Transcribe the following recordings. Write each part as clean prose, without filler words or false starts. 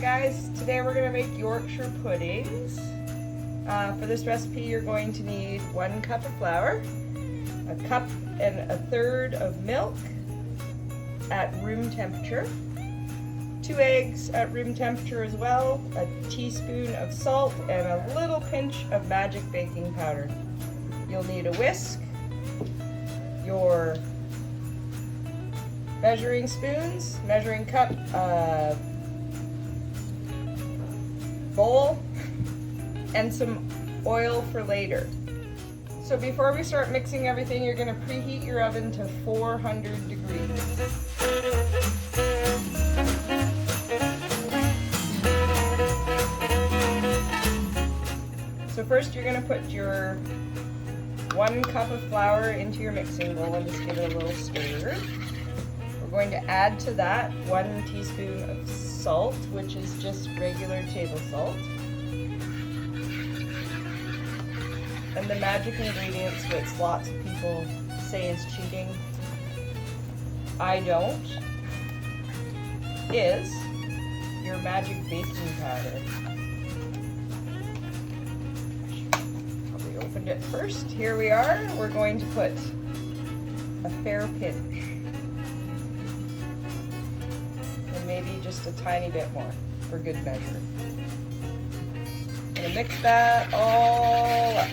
Hi guys, today we're going to make Yorkshire puddings. For this recipe you're going to need 1 cup of flour, 1.5 cups of milk at room temperature, 2 eggs at room temperature as well, a teaspoon of salt, and a little pinch of magic baking powder. You'll need a whisk, your measuring spoons, measuring cup, bowl, and some oil for later. So before we start mixing everything, you're going to preheat your oven to 400 degrees. So first you're going to put your 1 cup of flour into your mixing bowl and just give it a little stir. We're going to add to that 1 teaspoon of salt, which is just regular table salt. And the magic ingredients, which lots of people say is cheating, I don't, is your magic baking powder. We opened it first. Here we are. We're going to put a fair pinch. And maybe just a tiny bit more for good measure. I'm gonna mix that all up.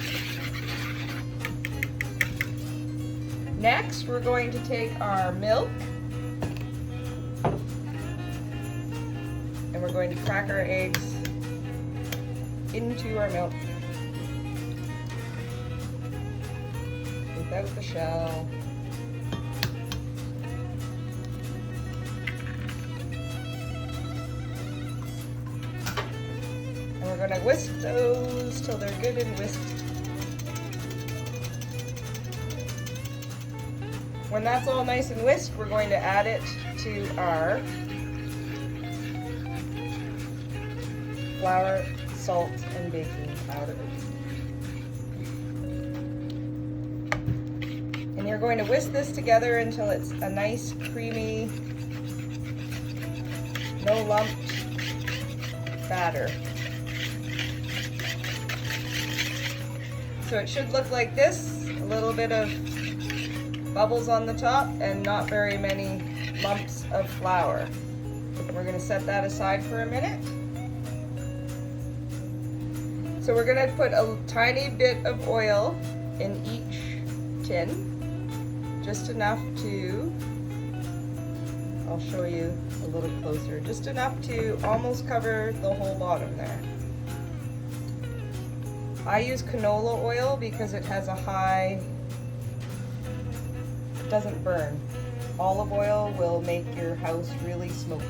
Next, we're going to take our milk and we're going to crack our eggs into our milk without the shell. And we're going to whisk those till they're good and whisked. When that's all nice and whisked, we're going to add it to our flour, salt, and baking powder. And you're going to whisk this together until it's a nice, creamy, no lumped batter. So it should look like this, a little bit of bubbles on the top and not very many lumps of flour. We're going to set that aside for a minute. So we're going to put a tiny bit of oil in each tin, just enough to, I'll show you a little closer, just enough to almost cover the whole bottom there. I use canola oil because it has a high, it doesn't burn. Olive oil will make your house really smoky.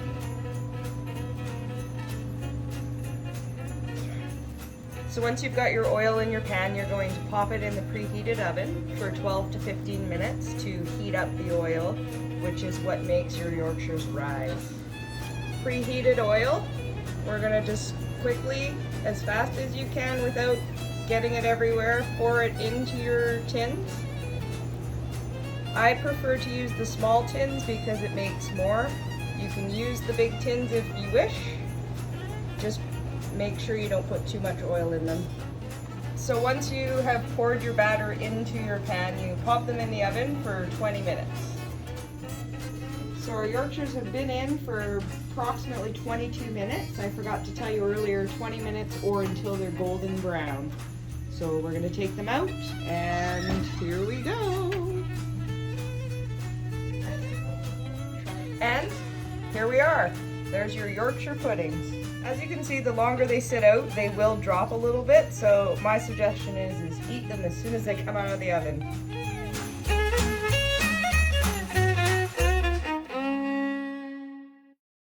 So once you've got your oil in your pan, you're going to pop it in the preheated oven for 12 to 15 minutes to heat up the oil, which is what makes your Yorkshires rise. Preheated oil, we're going to just quickly, as fast as you can without getting it everywhere, pour it into your tins. I prefer to use the small tins because it makes more. You can use the big tins if you wish. Just make sure you don't put too much oil in them. So once you have poured your batter into your pan, you pop them in the oven for 20 minutes. So our Yorkshires have been in for approximately 22 minutes. I forgot to tell you earlier, 20 minutes or until they're golden brown. So we're going to take them out, and here we go. And here we are. There's your Yorkshire puddings. As you can see, the longer they sit out, they will drop a little bit. So my suggestion is eat them as soon as they come out of the oven.